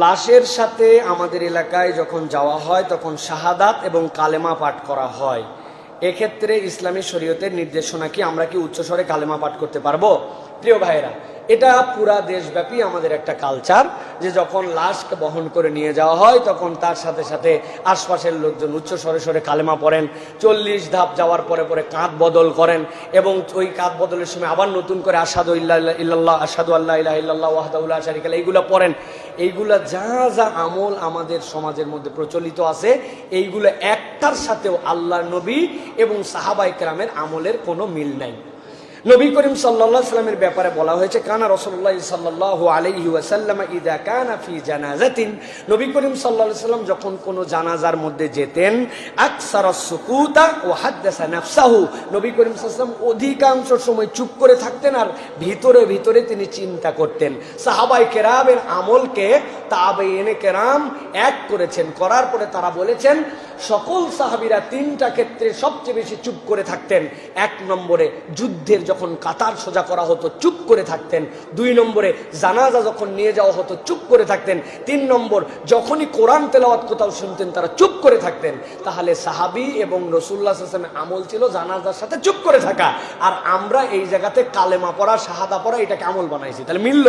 লাশের সাথে আমাদের এলাকায় যখন যাওয়া হয় তখন শাহাদাত এবং কালেমা পাঠ করা হয়। এক্ষেত্রে ইসলামী শরীয়তের নির্দেশনা কি আমরা কি উচ্চস্বরে কালেমা পাঠ করতে পারবো? প্রিয় ভাইয়েরা, এটা পুরা দেশব্যাপী আমাদের একটা কালচার যে যখন লাশকে বহন করে নিয়ে যাওয়া হয় তখন তার সাথে সাথে আশপাশের লোকজন উচ্চ স্বরে স্বরে কালেমা পড়েন। 40 ধাপ যাওয়ার পরে পরে কাঁধ বদল করেন এবং ওই কাঁধ বদলের সময় আবার নতুন করে আশহাদু ইল্লাল্লাহ আশহাদু আল্লা ইলাহা ইল্লাল্লাহ ওয়াহদাহু লা শারীকা লাহু এইগুলা পড়েন। এইগুলা যা যা আমল আমাদের সমাজের মধ্যে প্রচলিত আছে এইগুলো একটার সাথেও আল্লাহর নবী এবং সাহাবায়ে কেরামের আমলের কোনো মিল নাই। নবী করিম সাল্লাল্লাহু আলাইহি ওয়াসাল্লামের ব্যাপারে বলা হয়েছে, কানা রাসূলুল্লাহ সাল্লাল্লাহু আলাইহি ওয়াসাল্লাম ইযা কানা ফি জানাজাতিন, নবী করিম সাল্লাল্লাহু আলাইহি ওয়াসাল্লাম যখন কোনো জানাজার মধ্যে যেতেন, আকসারাস সুকুতা ওয়া হাদাসা নাফসাহু, নবী করিম সাল্লাল্লাহু আলাইহি ওয়াসাল্লাম অধিকাংশ সময় চুপ করে থাকতেন আর ভিতরে ভিতরে তিনি চিন্তা করতেন। সাহাবায়ে কেরামের আমলকে তাবেঈনে কেরাম এক করেছেন, করার পরে তারা বলেছেন সকল সাহাবীরা তিনটা ক্ষেত্রে সবচেয়ে বেশি চুপ করে থাকতেন। 1 নম্বরে যুদ্ধের যখন কাতার সোজা করা হতো চুপ করে থাকতেন। 2 নম্বরে জানাজা যখন নিয়ে যাওয়া হতো চুপ করে থাকতেন। 3 নম্বর যখনই কোরআন তেলাওয়াত কোথাও শুনতেন তারা চুপ করে থাকতেন। তাহলে সাহাবী এবং রাসূলুল্লাহ সাল্লাল্লাহু আলাইহি ওয়াসাল্লামের আমল ছিল জানাজার সাথে চুপ করে থাকা, আর আমরা এই জায়গাতে কালেমা পড়া শাহাদা পড়া এটাকে আমল বানাইছি। তাহলে মিলল?